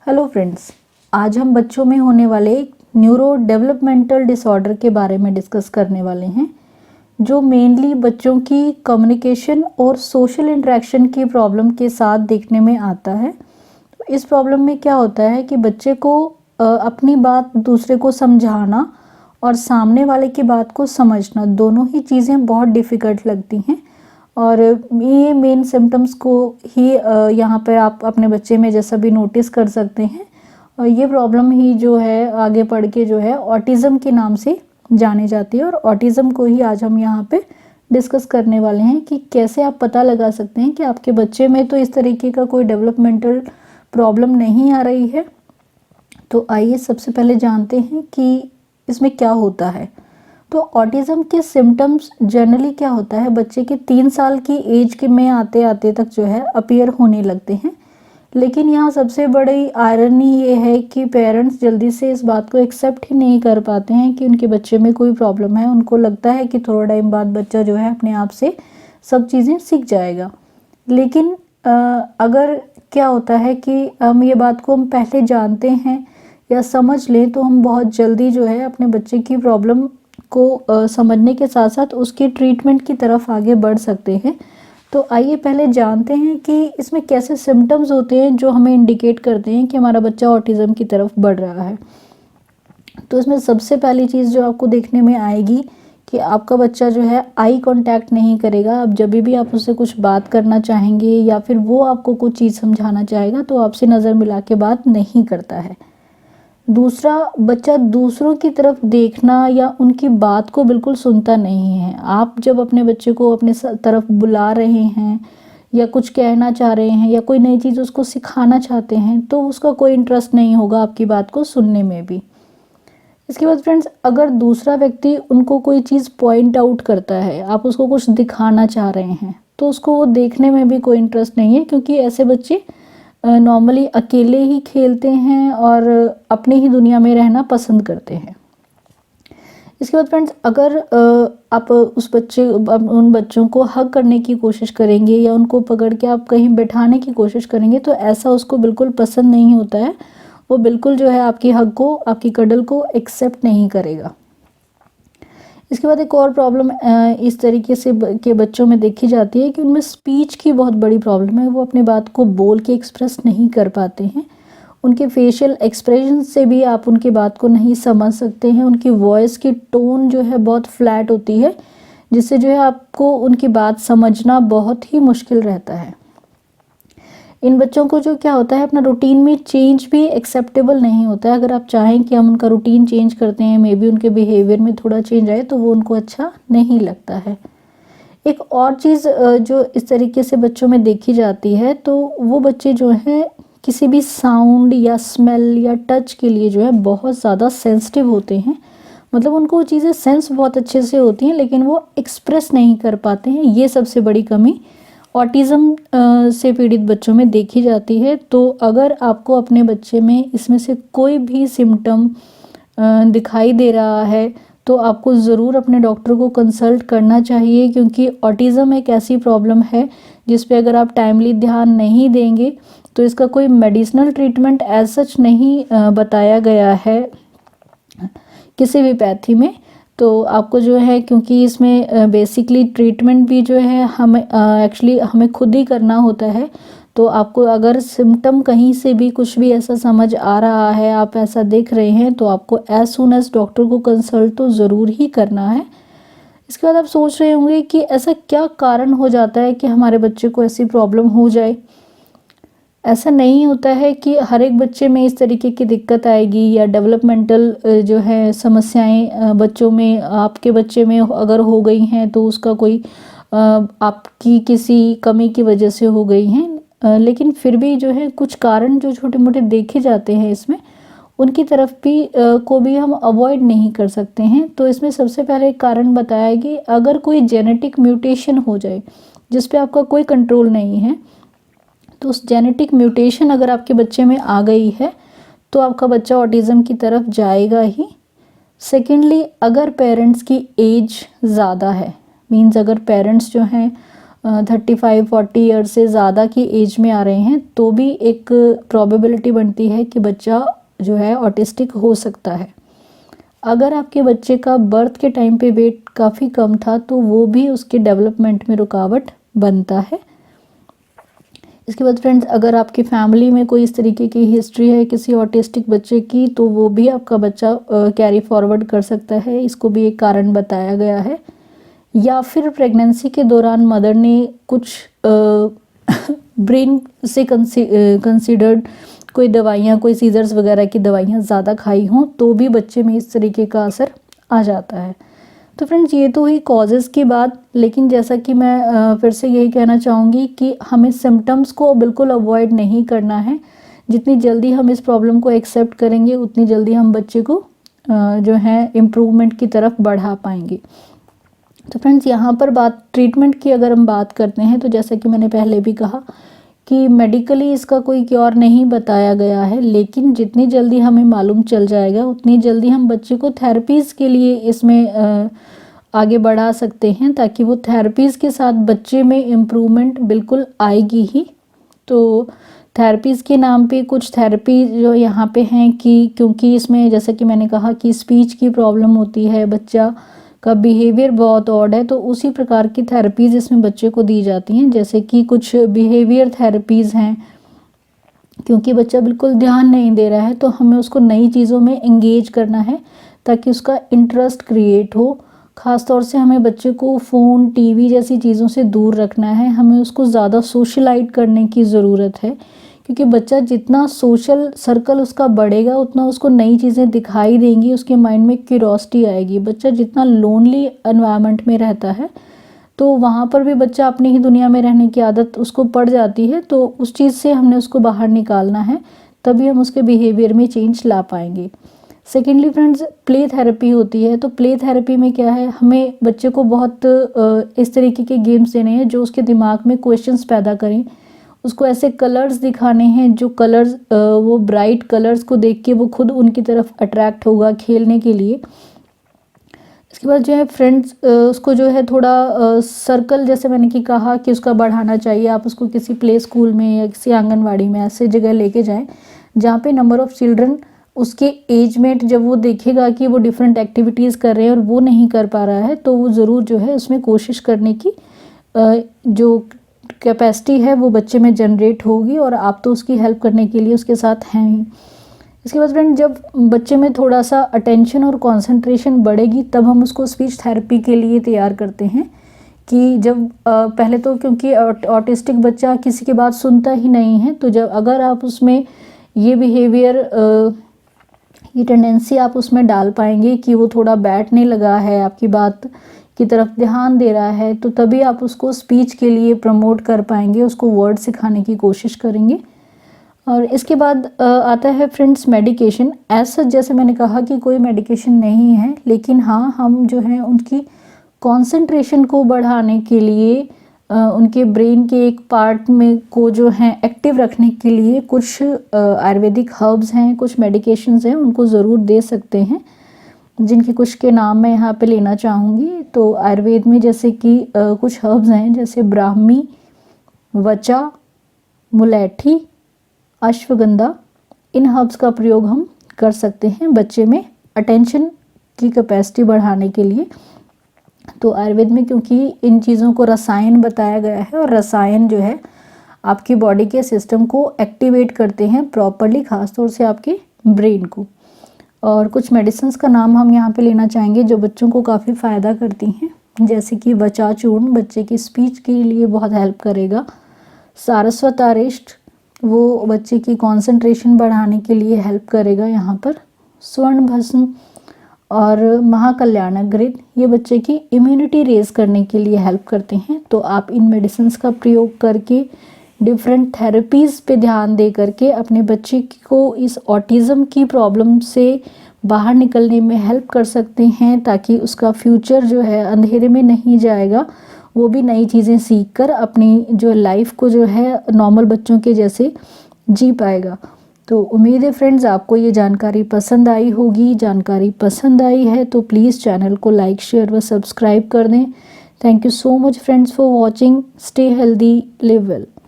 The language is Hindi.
हेलो फ्रेंड्स, आज हम बच्चों में होने वाले न्यूरो डेवलपमेंटल डिसऑर्डर के बारे में डिस्कस करने वाले हैं, जो मेनली बच्चों की कम्युनिकेशन और सोशल इंटरेक्शन की प्रॉब्लम के साथ देखने में आता है। तो इस प्रॉब्लम में क्या होता है कि बच्चे को अपनी बात दूसरे को समझाना और सामने वाले की बात को समझना, दोनों ही चीज़ें बहुत डिफ़िकल्ट लगती हैं। और ये मेन सिम्टम्स को ही यहाँ पर आप अपने बच्चे में जैसा भी नोटिस कर सकते हैं। और ये प्रॉब्लम ही जो है आगे पढ़ के जो है ऑटिज़म के नाम से जानी जाती है। और ऑटिज़म को ही आज हम यहाँ पे डिस्कस करने वाले हैं कि कैसे आप पता लगा सकते हैं कि आपके बच्चे में तो इस तरीके का कोई डेवलपमेंटल प्रॉब्लम नहीं आ रही है। तो आइए सबसे पहले जानते हैं कि इसमें क्या होता है। तो ऑटिज़म के सिम्टम्स जनरली क्या होता है, बच्चे के 3 साल की एज के में आते आते तक जो है अपीयर होने लगते हैं। लेकिन यहाँ सबसे बड़ी आयरनी ये है कि पेरेंट्स जल्दी से इस बात को एक्सेप्ट ही नहीं कर पाते हैं कि उनके बच्चे में कोई प्रॉब्लम है। उनको लगता है कि थोड़ा टाइम बाद बच्चा जो है अपने आप से सब चीज़ें सीख जाएगा। लेकिन अगर क्या होता है कि हम ये बात को हम पहले जानते हैं या समझ लें तो हम बहुत जल्दी जो है अपने बच्चे की प्रॉब्लम को समझने के साथ साथ उसके ट्रीटमेंट की तरफ आगे बढ़ सकते हैं। तो आइए पहले जानते हैं कि इसमें कैसे सिम्टम्स होते हैं जो हमें इंडिकेट करते हैं कि हमारा बच्चा ऑटिज़म की तरफ बढ़ रहा है। तो इसमें सबसे पहली चीज़ जो आपको देखने में आएगी कि आपका बच्चा जो है आई कांटेक्ट नहीं करेगा। अब जब भी आप उससे कुछ बात करना चाहेंगे या फिर वो आपको कुछ चीज़ समझाना चाहेगा तो आपसे नज़र मिला के बात नहीं करता है। दूसरा, बच्चा दूसरों की तरफ देखना या उनकी बात को बिल्कुल सुनता नहीं है। आप जब अपने बच्चे को अपने तरफ बुला रहे हैं या कुछ कहना चाह रहे हैं या कोई नई चीज़ उसको सिखाना चाहते हैं तो उसका कोई इंटरेस्ट नहीं होगा आपकी बात को सुनने में भी। इसके बाद फ्रेंड्स, अगर दूसरा व्यक्ति उनको कोई चीज़ पॉइंट आउट करता है, आप उसको कुछ दिखाना चाह रहे हैं, तो उसको वो देखने में भी कोई इंटरेस्ट नहीं है, क्योंकि ऐसे बच्चे नॉर्मली अकेले ही खेलते हैं और अपनी ही दुनिया में रहना पसंद करते हैं। इसके बाद फ्रेंड्स, अगर आप उन बच्चों को हग करने की कोशिश करेंगे या उनको पकड़ के आप कहीं बैठाने की कोशिश करेंगे तो ऐसा उसको बिल्कुल पसंद नहीं होता है। वो बिल्कुल जो है आपकी हग को, आपकी कडल को एक्सेप्ट नहीं करेगा। इसके बाद एक और प्रॉब्लम इस तरीके से के बच्चों में देखी जाती है कि उनमें स्पीच की बहुत बड़ी प्रॉब्लम है। वो अपनी बात को बोल के एक्सप्रेस नहीं कर पाते हैं। उनके फेशियल एक्सप्रेशन से भी आप उनकी बात को नहीं समझ सकते हैं। उनकी वॉइस की टोन जो है बहुत फ्लैट होती है, जिससे जो है आपको उनकी बात समझना बहुत ही मुश्किल रहता है। इन बच्चों को जो क्या होता है, अपना रूटीन में चेंज भी एक्सेप्टेबल नहीं होता है। अगर आप चाहें कि हम उनका रूटीन चेंज करते हैं, मे बी उनके बिहेवियर में थोड़ा चेंज आए, तो वो उनको अच्छा नहीं लगता है। एक और चीज़ जो इस तरीके से बच्चों में देखी जाती है, तो वो बच्चे जो हैं किसी भी साउंड या स्मेल या टच के लिए जो है बहुत ज़्यादा सेंसिटिव होते हैं। मतलब उनको वो चीज़ें सेंस बहुत अच्छे से होती हैं, लेकिन वो एक्सप्रेस नहीं कर पाते हैं। ये सबसे बड़ी कमी ऑटिज़म से पीड़ित बच्चों में देखी जाती है। तो अगर आपको अपने बच्चे में इसमें से कोई भी सिम्टम दिखाई दे रहा है तो आपको ज़रूर अपने डॉक्टर को कंसल्ट करना चाहिए, क्योंकि ऑटिज़म एक ऐसी प्रॉब्लम है जिस पे अगर आप टाइमली ध्यान नहीं देंगे तो इसका कोई मेडिसिनल ट्रीटमेंट एज सच नहीं बताया गया है किसी भी पैथी में। तो आपको जो है, क्योंकि इसमें बेसिकली ट्रीटमेंट भी जो है हमें एक्चुअली हमें खुद ही करना होता है। तो आपको अगर सिम्टम कहीं से भी कुछ भी ऐसा समझ आ रहा है, आप ऐसा देख रहे हैं, तो आपको एज सून एज डॉक्टर को कंसल्ट तो ज़रूर ही करना है। इसके बाद आप सोच रहे होंगे कि ऐसा क्या कारण हो जाता है कि हमारे बच्चे को ऐसी प्रॉब्लम हो जाए। ऐसा नहीं होता है कि हर एक बच्चे में इस तरीके की दिक्कत आएगी या डेवलपमेंटल जो है समस्याएं बच्चों में, आपके बच्चे में अगर हो गई हैं तो उसका कोई आपकी किसी कमी की वजह से हो गई हैं। लेकिन फिर भी जो है कुछ कारण जो छोटे मोटे देखे जाते हैं इसमें, उनकी तरफ भी को भी हम अवॉइड नहीं कर सकते हैं। तो इसमें सबसे पहले एक कारण बताया कि अगर कोई जेनेटिक म्यूटेशन हो जाए जिस पे आपका कोई कंट्रोल नहीं है, तो उस जेनेटिक म्यूटेशन अगर आपके बच्चे में आ गई है तो आपका बच्चा ऑटिज़म की तरफ जाएगा ही। सेकेंडली, अगर पेरेंट्स की एज ज़्यादा है, मीन्स अगर पेरेंट्स जो हैं 35-40 ईयर से ज़्यादा की एज में आ रहे हैं तो भी एक प्रोबेबिलिटी बनती है कि बच्चा जो है ऑटिस्टिक हो सकता है। अगर आपके बच्चे का बर्थ के टाइम पे वेट काफ़ी कम था तो वो भी उसके डेवलपमेंट में रुकावट बनता है। इसके बाद फ्रेंड्स, अगर आपकी फैमिली में कोई इस तरीके की हिस्ट्री है किसी ऑटिस्टिक बच्चे की तो वो भी आपका बच्चा कैरी फॉरवर्ड कर सकता है, इसको भी एक कारण बताया गया है। या फिर प्रेगनेंसी के दौरान मदर ने कुछ ब्रेन से कंसीडर्ड कोई दवाइयाँ, कोई सीजर्स वगैरह की दवाइयाँ ज़्यादा खाई हों तो भी बच्चे में इस तरीके का असर आ जाता है। तो फ्रेंड्स, ये तो हुई कॉजेज़ की बात, लेकिन जैसा कि मैं फिर से यही कहना चाहूँगी कि हमें सिम्टम्स को बिल्कुल अवॉइड नहीं करना है। जितनी जल्दी हम इस प्रॉब्लम को एक्सेप्ट करेंगे उतनी जल्दी हम बच्चे को जो है इम्प्रूवमेंट की तरफ बढ़ा पाएंगे। तो फ्रेंड्स, यहाँ पर बात ट्रीटमेंट की अगर हम बात करते हैं तो जैसा कि मैंने पहले भी कहा कि मेडिकली इसका कोई क्योर नहीं बताया गया है, लेकिन जितनी जल्दी हमें मालूम चल जाएगा उतनी जल्दी हम बच्चे को थेरेपीज़ के लिए इसमें आगे बढ़ा सकते हैं, ताकि वो थेरेपीज़ के साथ बच्चे में इम्प्रूवमेंट बिल्कुल आएगी ही। तो थेरेपीज़ के नाम पे कुछ थेरेपी जो यहाँ पे हैं कि क्योंकि इसमें जैसा कि मैंने कहा कि स्पीच की प्रॉब्लम होती है, बच्चा का बिहेवियर बहुत ऑड है, तो उसी प्रकार की थेरेपीज़ इसमें बच्चे को दी जाती हैं। जैसे कि कुछ बिहेवियर थेरेपीज़ हैं, क्योंकि बच्चा बिल्कुल ध्यान नहीं दे रहा है तो हमें उसको नई चीज़ों में एंगेज करना है ताकि उसका इंटरेस्ट क्रिएट हो। ख़ास तौर से हमें बच्चे को फ़ोन, टीवी जैसी चीज़ों से दूर रखना है। हमें उसको ज़्यादा सोशलाइट करने की ज़रूरत है, क्योंकि बच्चा जितना सोशल सर्कल उसका बढ़ेगा उतना उसको नई चीज़ें दिखाई देंगी, उसके माइंड में क्यूरोसिटी आएगी। बच्चा जितना लोनली एनवायरनमेंट में रहता है तो वहाँ पर भी बच्चा अपनी ही दुनिया में रहने की आदत उसको पड़ जाती है, तो उस चीज़ से हमने उसको बाहर निकालना है, तभी हम उसके बिहेवियर में चेंज ला पाएंगे। सेकेंडली फ्रेंड्स, प्ले थेरेपी होती है। तो प्ले थेरेपी में क्या है, हमें बच्चे को बहुत इस तरीके के गेम्स देने हैं जो उसके दिमाग में क्वेश्चंस पैदा करें। उसको ऐसे कलर्स दिखाने हैं जो कलर्स वो ब्राइट कलर्स को देख के वो खुद उनकी तरफ अट्रैक्ट होगा खेलने के लिए। इसके बाद जो है फ्रेंड्स, उसको जो है थोड़ा सर्कल, जैसे मैंने कि कहा कि उसका बढ़ाना चाहिए। आप उसको किसी प्ले स्कूल में या किसी आंगनवाड़ी में ऐसे जगह लेके जाएं जहाँ पे नंबर ऑफ़ चिल्ड्रन उसके एज मेट, जब वो देखेगा कि वो डिफरेंट एक्टिविटीज़ कर रहे हैं और वो नहीं कर पा रहा है तो वो ज़रूर जो है उसमें कोशिश करने की जो कैपेसिटी है वो बच्चे में जनरेट होगी, और आप तो उसकी हेल्प करने के लिए उसके साथ हैं ही। इसके बाद फ्रेंड, जब बच्चे में थोड़ा सा अटेंशन और कंसंट्रेशन बढ़ेगी तब हम उसको स्पीच थेरेपी के लिए तैयार करते हैं। कि जब पहले तो क्योंकि ऑटिस्टिक बच्चा किसी की बात सुनता ही नहीं है, तो जब अगर आप उसमें ये बिहेवियर, ये टेंडेंसी आप उसमें डाल पाएंगे कि वो थोड़ा बैठने लगा है, आपकी बात की तरफ ध्यान दे रहा है, तो तभी आप उसको स्पीच के लिए प्रमोट कर पाएंगे, उसको वर्ड सिखाने की कोशिश करेंगे। और इसके बाद आता है फ्रेंड्स मेडिकेशन। ऐसा जैसे मैंने कहा कि कोई मेडिकेशन नहीं है, लेकिन हाँ, हम जो है उनकी कंसंट्रेशन को बढ़ाने के लिए उनके ब्रेन के एक पार्ट में को जो है एक्टिव रखने के लिए कुछ आयुर्वेदिक हर्ब्स हैं, कुछ मेडिकेशंस हैं, उनको ज़रूर दे सकते हैं, जिनके कुछ के नाम मैं यहाँ पे लेना चाहूँगी। तो आयुर्वेद में जैसे कि कुछ हर्ब्स हैं जैसे ब्राह्मी, वचा, मुलैठी, अश्वगंधा। इन हर्ब्स का प्रयोग हम कर सकते हैं बच्चे में अटेंशन की कैपेसिटी बढ़ाने के लिए। तो आयुर्वेद में क्योंकि इन चीज़ों को रसायन बताया गया है, और रसायन जो है आपकी बॉडी के सिस्टम को एक्टिवेट करते हैं प्रॉपरली, ख़ासतौर से आपके ब्रेन को। और कुछ मेडिसिन्स का नाम हम यहाँ पे लेना चाहेंगे जो बच्चों को काफ़ी फ़ायदा करती हैं, जैसे कि वचा चूर्ण बच्चे की स्पीच के लिए बहुत हेल्प करेगा। सारस्वत आरिष्ट, वो बच्चे की कंसंट्रेशन बढ़ाने के लिए हेल्प करेगा यहाँ पर। स्वर्ण भस्म और महाकल्याणक घृत, ये बच्चे की इम्यूनिटी रेज करने के लिए हेल्प करते हैं। तो आप इन मेडिसिन्स का प्रयोग करके डिफरेंट थेरेपीज़ पे ध्यान दे करके अपने बच्चे को इस ऑटिज़म की प्रॉब्लम से बाहर निकलने में हेल्प कर सकते हैं, ताकि उसका फ्यूचर जो है अंधेरे में नहीं जाएगा, वो भी नई चीज़ें सीख कर अपनी जो लाइफ को जो है नॉर्मल बच्चों के जैसे जी पाएगा। तो उम्मीद है फ्रेंड्स आपको ये जानकारी पसंद आई होगी। जानकारी पसंद आई है तो प्लीज़ चैनल को लाइक, शेयर व सब्सक्राइब कर दें। Thank you so much friends for watching. Stay healthy, live well.